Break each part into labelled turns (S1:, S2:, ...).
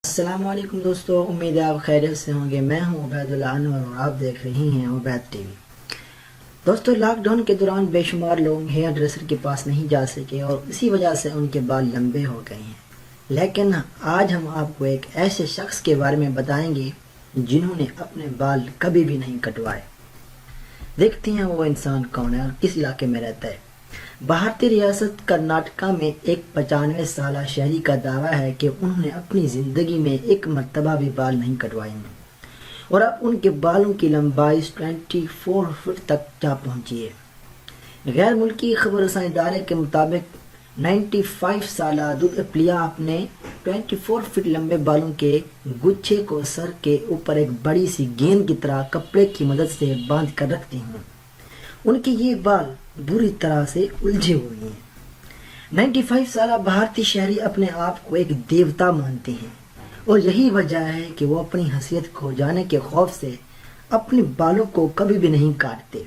S1: السلام علیکم دوستو، امید ہے آپ خیریت سے ہوں گے۔ میں ہوں عبید اللہ انور اور آپ دیکھ رہی ہیں عبید ٹی وی۔ دوستو، لاک ڈاؤن کے دوران بے شمار لوگ ہیئر ڈریسر کے پاس نہیں جا سکے اور اسی وجہ سے ان کے بال لمبے ہو گئے ہیں، لیکن آج ہم آپ کو ایک ایسے شخص کے بارے میں بتائیں گے جنہوں نے اپنے بال کبھی بھی نہیں کٹوائے۔ دیکھتے ہیں وہ انسان کون ہے اور کس علاقے میں رہتا ہے۔ بھارتی ریاست کرناٹکا میں ایک 95 سالہ شہری کا دعویٰ ہے کہ انہوں نے اپنی زندگی میں ایک مرتبہ بھی بال نہیں کٹوائے ہیں اور اب ان کے بالوں کی لمبائی 24 فٹ تک جا پہنچی ہے۔ غیر ملکی خبر رساں ادارے کے مطابق 95 سالہ دودھپلیا اپنے 24 فٹ لمبے بالوں کے گچھے کو سر کے اوپر ایک بڑی سی گیند کی طرح کپڑے کی مدد سے باندھ کر رکھتی ہیں۔ ان کے یہ بال بری طرح سے الجھے ہوئے ہیں۔ 95 سالہ بھارتی شہری اپنے آپ کو ایک دیوتا مانتے ہیں اور یہی وجہ ہے کہ وہ اپنی حیثیت کھو جانے کے خوف سے اپنے بالوں کو کبھی بھی نہیں کاٹتے۔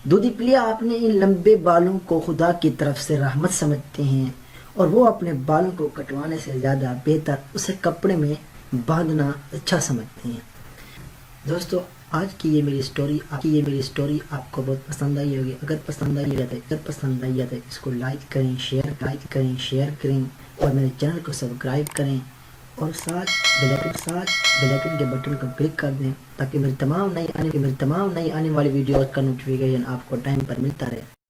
S1: دودھپلیا اپنے ان لمبے بالوں کو خدا کی طرف سے رحمت سمجھتے ہیں اور وہ اپنے بالوں کو کٹوانے سے زیادہ بہتر اسے کپڑے میں باندھنا اچھا سمجھتے ہیں۔ دوستو، آج کی یہ میری سٹوری آپ کو بہت پسند آئی ہوگی۔ اگر پسند آئی ہے تو اس کو لائک کریں، شیئر کریں اور میرے چینل کو سبسکرائب کریں اور ساتھ بیل آئکن کے بٹن کو کلک کر دیں تاکہ میری تمام نئی آنے والی ویڈیوز کا نوٹیفیکیشن آپ کو ٹائم پر ملتا رہے۔